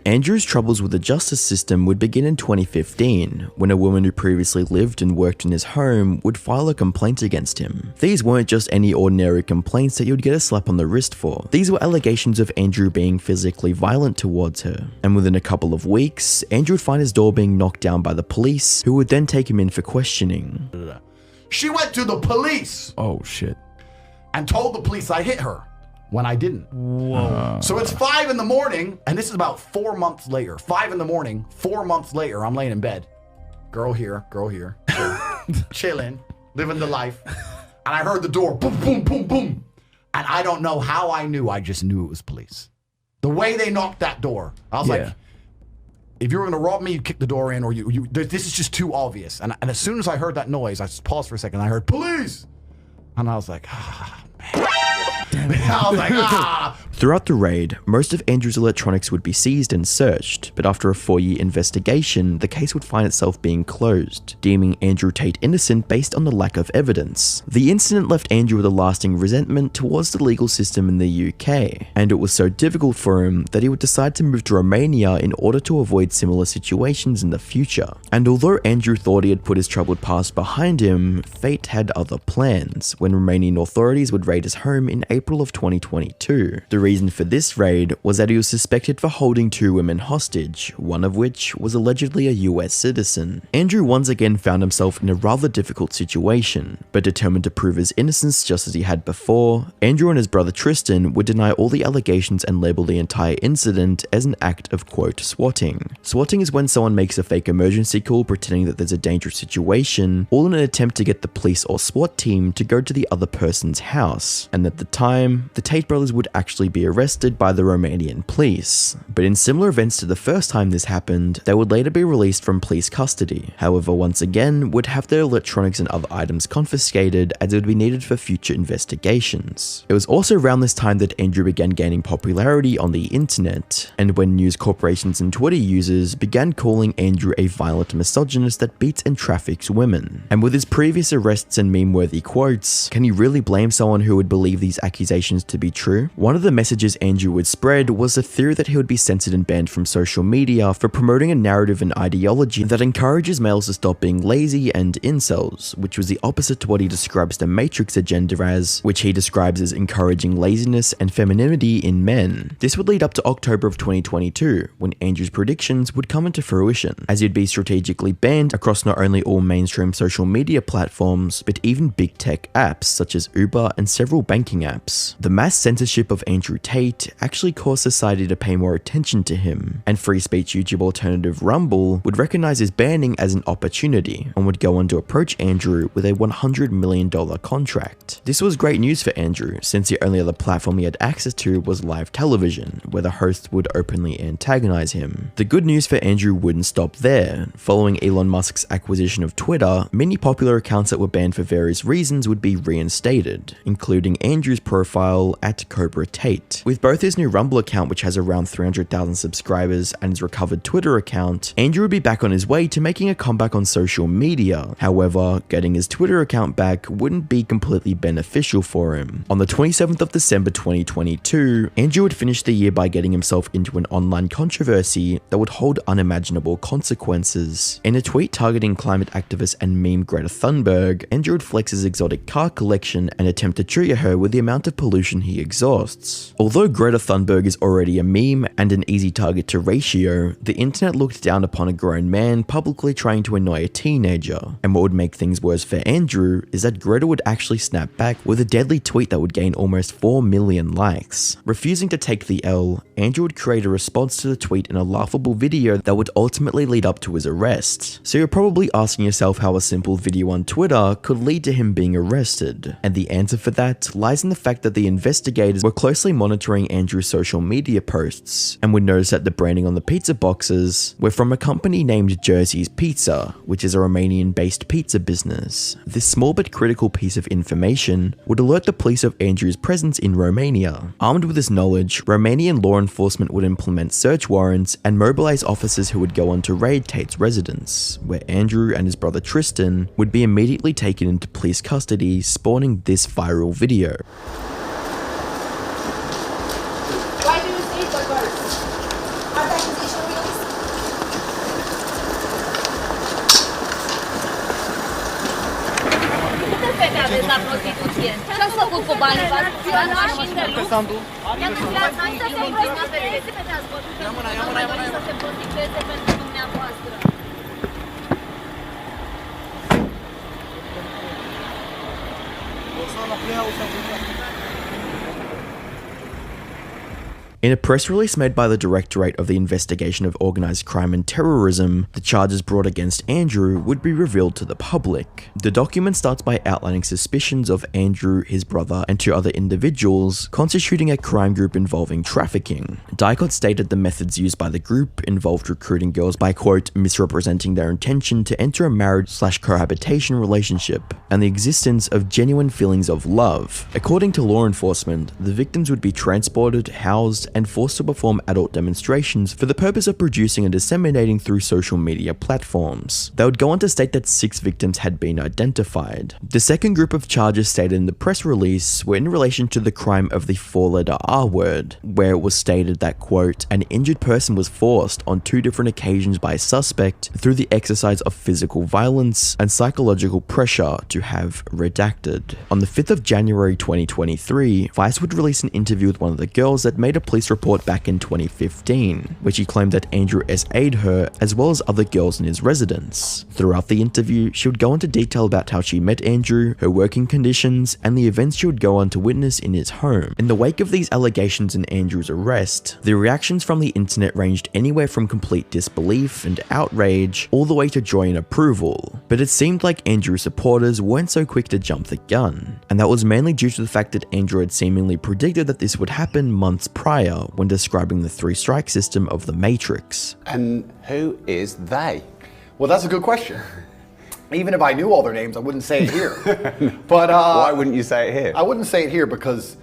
Andrew's troubles with the justice system would begin in 2015, when a woman who previously lived and worked in his home would file a complaint against him. These weren't just any ordinary complaints that you would get a slap on the wrist for. These were allegations of Andrew being physically violent towards her. And within a couple of weeks, Andrew would find his door being knocked down by the police, who would then take him in for questioning. She went to the police! Oh, shit. And told the police I hit her when I didn't. Whoa. So it's 5 in the morning, and this is about 4 months later. 5 in the morning, 4 months later, I'm laying in bed. Girl here, chilling, living the life. And I heard the door, boom, boom, boom, boom. And I don't know how I knew, I just knew it was police. The way they knocked that door, I was like, if you were gonna rob me, you'd kick the door in, or this is just too obvious. And as soon as I heard that noise, I just paused for a second, I heard, police! And I was like, man. I was like, Throughout the raid, most of Andrew's electronics would be seized and searched, but after a 4-year investigation, the case would find itself being closed, deeming Andrew Tate innocent based on the lack of evidence. The incident left Andrew with a lasting resentment towards the legal system in the UK, and it was so difficult for him that he would decide to move to Romania in order to avoid similar situations in the future. And although Andrew thought he had put his troubled past behind him, fate had other plans when Romanian authorities would raid his home in April of 2022. The reason for this raid was that he was suspected for holding 2 women hostage, one of which was allegedly a US citizen. Andrew once again found himself in a rather difficult situation, but determined to prove his innocence just as he had before, Andrew and his brother Tristan would deny all the allegations and label the entire incident as an act of, quote, swatting. Swatting is when someone makes a fake emergency call pretending that there's a dangerous situation, all in an attempt to get the police or SWAT team to go to the other person's house. And at the time, the Tate brothers would actually be arrested by the Romanian police. But in similar events to the first time this happened, they would later be released from police custody. However, once again, would have their electronics and other items confiscated as it would be needed for future investigations. It was also around this time that Andrew began gaining popularity on the internet, and when news corporations and Twitter users began calling Andrew a violent misogynist that beats and traffics women. And with his previous arrests and meme-worthy quotes, can you really blame someone who would believe these accusations to be true? One of the messages Andrew would spread was the theory that he would be censored and banned from social media for promoting a narrative and ideology that encourages males to stop being lazy and incels, which was the opposite to what he describes the Matrix agenda as, which he describes as encouraging laziness and femininity in men. This would lead up to October of 2022, when Andrew's predictions would come into fruition, as he'd be strategically banned across not only all mainstream social media platforms, but even big tech apps such as Uber and several banking apps. The mass censorship of Andrew Tate actually caused society to pay more attention to him, and free speech YouTube alternative Rumble would recognize his banning as an opportunity and would go on to approach Andrew with a $100 million contract. This was great news for Andrew, since the only other platform he had access to was live television, where the hosts would openly antagonize him. The good news for Andrew wouldn't stop there. Following Elon Musk's acquisition of Twitter, many popular accounts that were banned for various reasons would be reinstated, including Andrew's profile at Cobra Tate. With both his new Rumble account, which has around 300,000 subscribers, and his recovered Twitter account, Andrew would be back on his way to making a comeback on social media. However, getting his Twitter account back wouldn't be completely beneficial for him. On the 27th of December 2022, Andrew would finish the year by getting himself into an online controversy that would hold unimaginable consequences. In a tweet targeting climate activist and meme Greta Thunberg, Andrew would flex his exotic car collection and attempt to trigger her with the amount of pollution he exhausts. Although Greta Thunberg is already a meme and an easy target to ratio, the internet looked down upon a grown man publicly trying to annoy a teenager. And what would make things worse for Andrew is that Greta would actually snap back with a deadly tweet that would gain almost 4 million likes. Refusing to take the L, Andrew would create a response to the tweet in a laughable video that would ultimately lead up to his arrest. So you're probably asking yourself how a simple video on Twitter could lead to him being arrested. And the answer for that lies in the fact that the investigators were closely monitoring Andrew's social media posts, and would notice that the branding on the pizza boxes were from a company named Jersey's Pizza, which is a Romanian-based pizza business. This small but critical piece of information would alert the police of Andrew's presence in Romania. Armed with this knowledge, Romanian law enforcement would implement search warrants and mobilize officers who would go on to raid Tate's residence, where Andrew and his brother Tristan would be immediately taken into police custody, spawning this viral video. Why do you see the birds? Are they la prostituție. Ce ați făcut cu banii? V-ați luat mașini de lux? I-ați luat bani să se prostitueze. Să se prostitueze pentru dumneavoastră. In a press release made by the Directorate of the Investigation of Organised Crime and Terrorism, the charges brought against Andrew would be revealed to the public. The document starts by outlining suspicions of Andrew, his brother, and 2 other individuals constituting a crime group involving trafficking. Dicott stated the methods used by the group involved recruiting girls by, quote, misrepresenting their intention to enter a marriage/cohabitation relationship, and the existence of genuine feelings of love. According to law enforcement, the victims would be transported, housed, and forced to perform adult demonstrations for the purpose of producing and disseminating through social media platforms. They would go on to state that 6 victims had been identified. The second group of charges stated in the press release were in relation to the crime of the 4-letter R word, where it was stated that, quote, an injured person was forced on 2 different occasions by a suspect through the exercise of physical violence and psychological pressure to have redacted. On the 5th of January 2023, Vice would release an interview with one of the girls that made a police report back in 2015, which he claimed that Andrew S.'d her as well as other girls in his residence. Throughout the interview, she would go into detail about how she met Andrew, her working conditions, and the events she would go on to witness in his home. In the wake of these allegations and Andrew's arrest, the reactions from the internet ranged anywhere from complete disbelief and outrage all the way to joy and approval. But it seemed like Andrew's supporters weren't so quick to jump the gun, and that was mainly due to the fact that Andrew had seemingly predicted that this would happen months prior when describing the 3-strike system of the Matrix. And who is they? Well, that's a good question. Even if I knew all their names, I wouldn't say it here. But why wouldn't you say it here? I wouldn't say it here because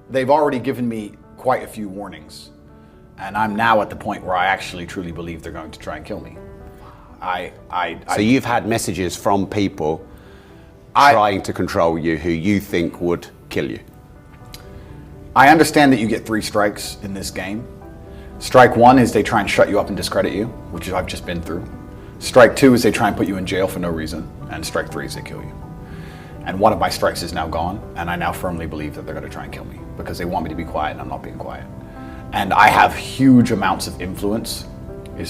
they've already given me quite a few warnings. And I'm now at the point where I actually truly believe they're going to try and kill me. So you've had messages from people trying to control you who you think would kill you? I understand that you get 3 strikes in this game. Strike 1 is they try and shut you up and discredit you, which I've just been through. Strike 2 is they try and put you in jail for no reason. And strike 3 is they kill you. And one of my strikes is now gone, and I now firmly believe that they're going to try and kill me because they want me to be quiet and I'm not being quiet. And I have huge amounts of influence,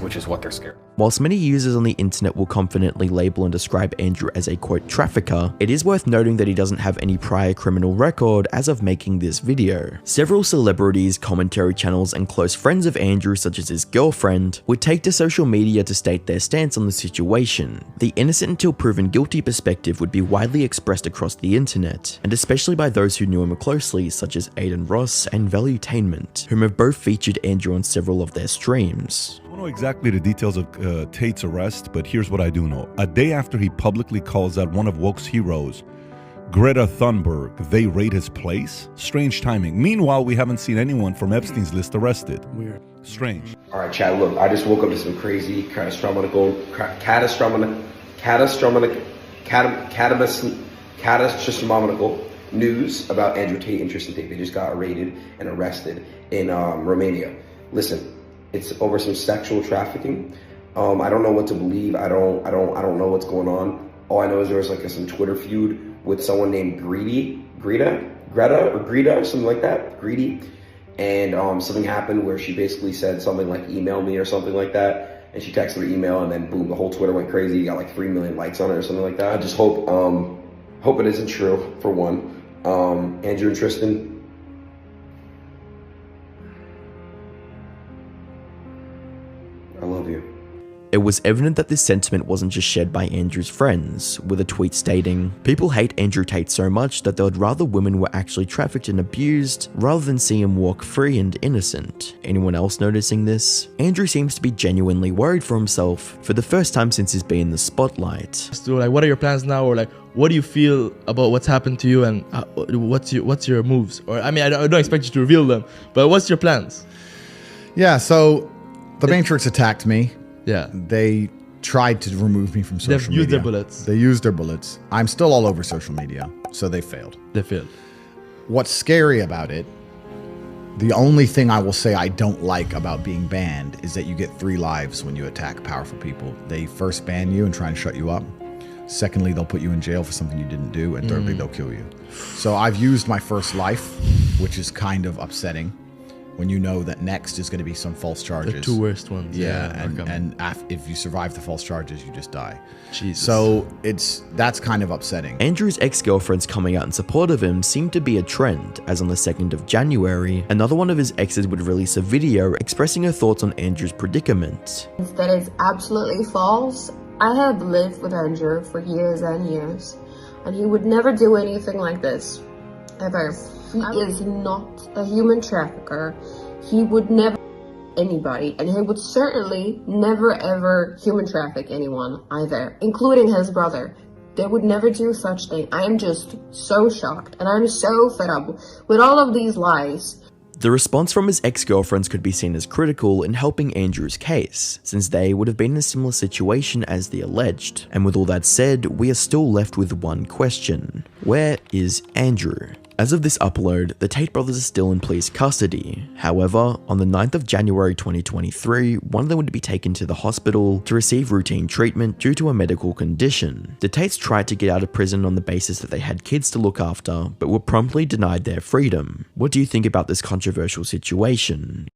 which is what they're scared of. Whilst many users on the internet will confidently label and describe Andrew as a, quote, trafficker, it is worth noting that he doesn't have any prior criminal record as of making this video. Several celebrities, commentary channels, and close friends of Andrew, such as his girlfriend, would take to social media to state their stance on the situation. The innocent until proven guilty perspective would be widely expressed across the internet, and especially by those who knew him closely, such as Aiden Ross and Valuetainment, whom have both featured Andrew on several of their streams. I don't know exactly the details of Tate's arrest, but here's what I do know. A day after he publicly calls out one of woke's heroes, Greta Thunberg, they raid his place? Strange timing. Meanwhile, we haven't seen anyone from Epstein's list arrested. Weird. Strange. All right, Chad, look, I just woke up to some crazy catastrophic news about Andrew Tate and Tristan Tate. They just got raided and arrested in Romania. Listen, it's over some sexual trafficking. I don't know what to believe. I don't know what's going on. All I know is there was like some Twitter feud with someone named Greta, something like that, Greedy. And something happened where she basically said something like email me or something like that. And she texted her email and then boom, the whole Twitter went crazy. You got like 3 million likes on it or something like that. I just hope it isn't true, for one. Andrew and Tristan, I love you. It was evident that this sentiment wasn't just shared by Andrew's friends, with a tweet stating, "People hate Andrew Tate so much that they would rather women were actually trafficked and abused rather than see him walk free and innocent." Anyone else noticing this? Andrew seems to be genuinely worried for himself for the first time since he's been in the spotlight. So, like, what are your plans now, or like, what do you feel about what's happened to you, and what's your moves? Or I mean, I don't expect you to reveal them, but what's your plans? Yeah, so the Matrix attacked me. Yeah. They tried to remove me from social media. They've used their bullets. They used their bullets. I'm still all over social media, so they failed. They failed. What's scary about it, the only thing I will say I don't like about being banned is that you get 3 lives when you attack powerful people. They first ban you and try and shut you up. Secondly, they'll put you in jail for something you didn't do. And thirdly, they'll kill you. So I've used my first life, which is kind of upsetting when you know that next is going to be some false charges. The two worst ones. Yeah, if you survive the false charges, you just die. Jesus. So that's kind of upsetting. Andrew's ex-girlfriends coming out in support of him seemed to be a trend, as on the 2nd of January, another one of his exes would release a video expressing her thoughts on Andrew's predicament. That is absolutely false. I have lived with Andrew for years and years, and he would never do anything like this, ever. He is not a human trafficker. He would never anybody, and he would certainly never ever human traffic anyone either, including his brother. They would never do such thing. I am just so shocked, and I'm so fed up with all of these lies. The response from his ex-girlfriends could be seen as critical in helping Andrew's case, since they would have been in a similar situation as the alleged. And with all that said, we are still left with one question. Where is Andrew? As of this upload, the Tate brothers are still in police custody. However, on the 9th of January 2023, one of them would be taken to the hospital to receive routine treatment due to a medical condition. The Tates tried to get out of prison on the basis that they had kids to look after, but were promptly denied their freedom. What do you think about this controversial situation?